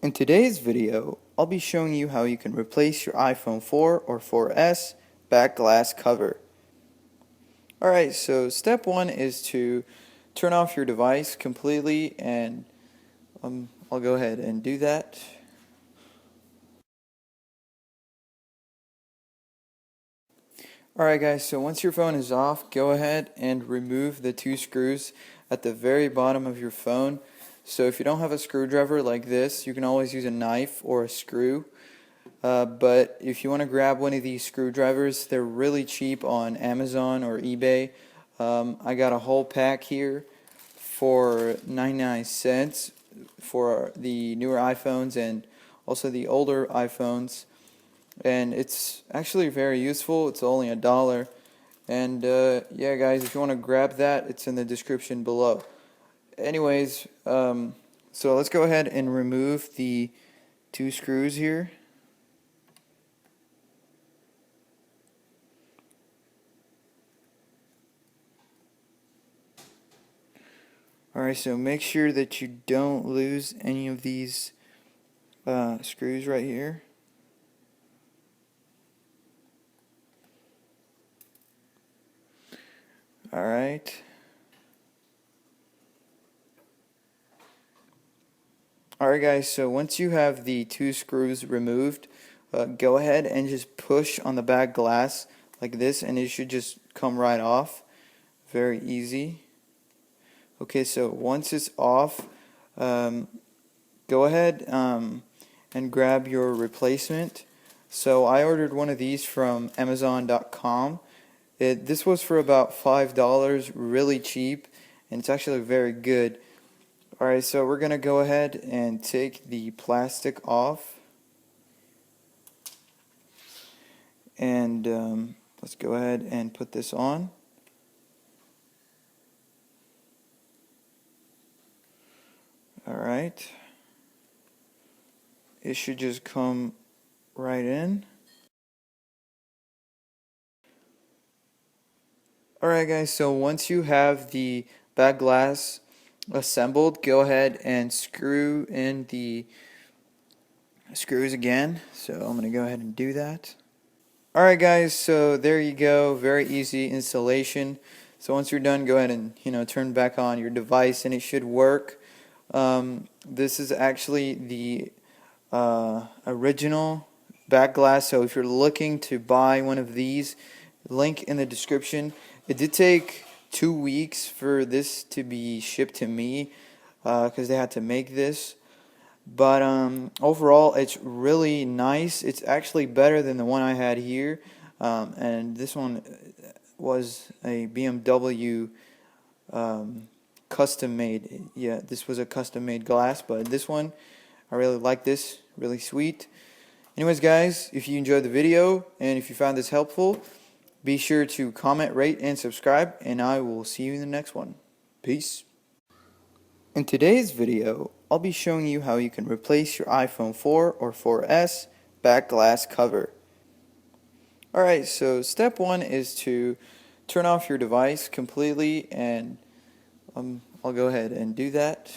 In today's video, I'll be showing you how you can replace your iPhone 4 or 4S back glass cover. Alright, so step one is to turn off your device completely, and I'll go ahead and do that. Alright guys, so once your phone is off, go ahead and remove the two screws at the very bottom of your phone. So if you don't have a screwdriver like this, you can always use a knife or a screw. But if you want to grab one of these screwdrivers, they're really cheap on Amazon or eBay. I got a whole pack here for 99 cents for the newer iPhones and also the older iPhones. And it's actually very useful. It's only $1. And yeah, guys, if you want to grab that, it's in the description below. Anyways, so let's go ahead and remove the two screws here. Alright, so make sure that you don't lose any of these screws right here. Alright. Alright guys, so once you have the two screws removed, go ahead and just push on the back glass like this, and it should just come right off. Very easy. Okay, so once it's off, go ahead and grab your replacement. So I ordered one of these from Amazon.com. This was for about $5, really cheap, and it's actually very good. Alright, so we're going to go ahead and take the plastic off. And let's go ahead and put this on. Alright. It should just come right in. Alright guys, so once you have the back glass assembled, go ahead and screw in the screws again. So I'm going to go ahead and do that. Alright guys, so there you go. Very easy installation. So once you're done, go ahead and turn back on your device and it should work. This is actually the original back glass, so if you're looking to buy one of these, link in the description. It did take 2 weeks for this to be shipped to me because they had to make this, but overall it's really nice. It's actually better than the one I had here, and this one was a BMW custom made. Yeah, this was a custom made glass, but this one, I really like this, really sweet. Anyways guys, if you enjoyed the video and if you found this helpful, be sure to comment, rate, and subscribe, and I will see you in the next one. Peace. In today's video, I'll be showing you how you can replace your iPhone 4 or 4S back glass cover. Alright, so step one is to turn off your device completely, and I'll go ahead and do that.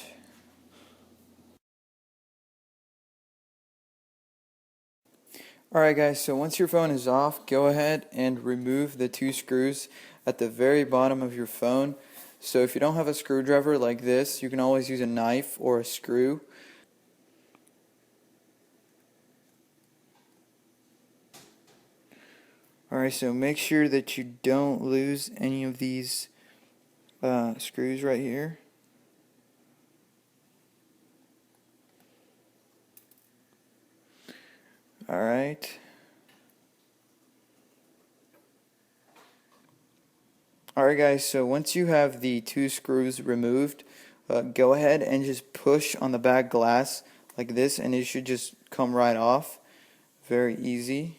Alright guys, so once your phone is off, go ahead and remove the two screws at the very bottom of your phone. So if you don't have a screwdriver like this, you can always use a knife or a screw. Alright, so make sure that you don't lose any of these screws right here. Alright. Alright guys, so once you have the two screws removed, go ahead and just push on the back glass like this, and it should just come right off. Very easy.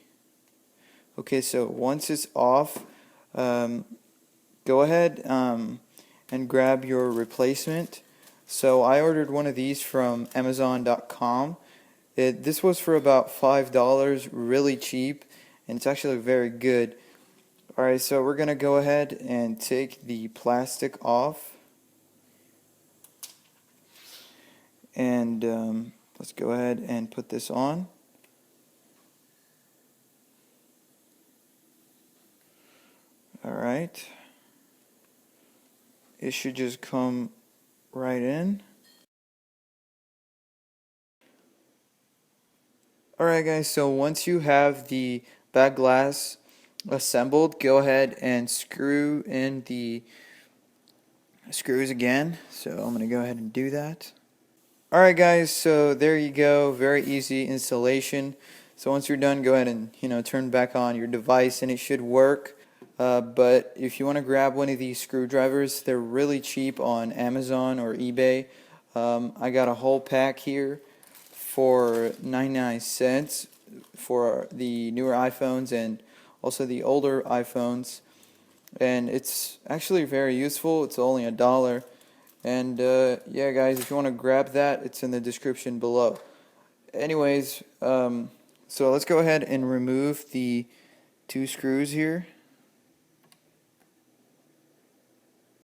Okay, so once it's off, go ahead and grab your replacement. So I ordered one of these from Amazon.com. This was for about $5, really cheap, and it's actually very good. Alright, so we're going to go ahead and take the plastic off. And let's go ahead and put this on. Alright, it should just come right in. Alright guys, so once you have the back glass assembled, go ahead and screw in the screws again. So I'm going to go ahead and do that. Alright guys, so there you go, very easy installation. So once you're done, go ahead and turn back on your device and it should work. But if you want to grab one of these screwdrivers, they're really cheap on Amazon or eBay. I got a whole pack here for 99 cents for the newer iPhones and also the older iPhones. And it's actually very useful. It's only $1. And yeah, guys, if you want to grab that, it's in the description below. Anyways, so let's go ahead and remove the two screws here.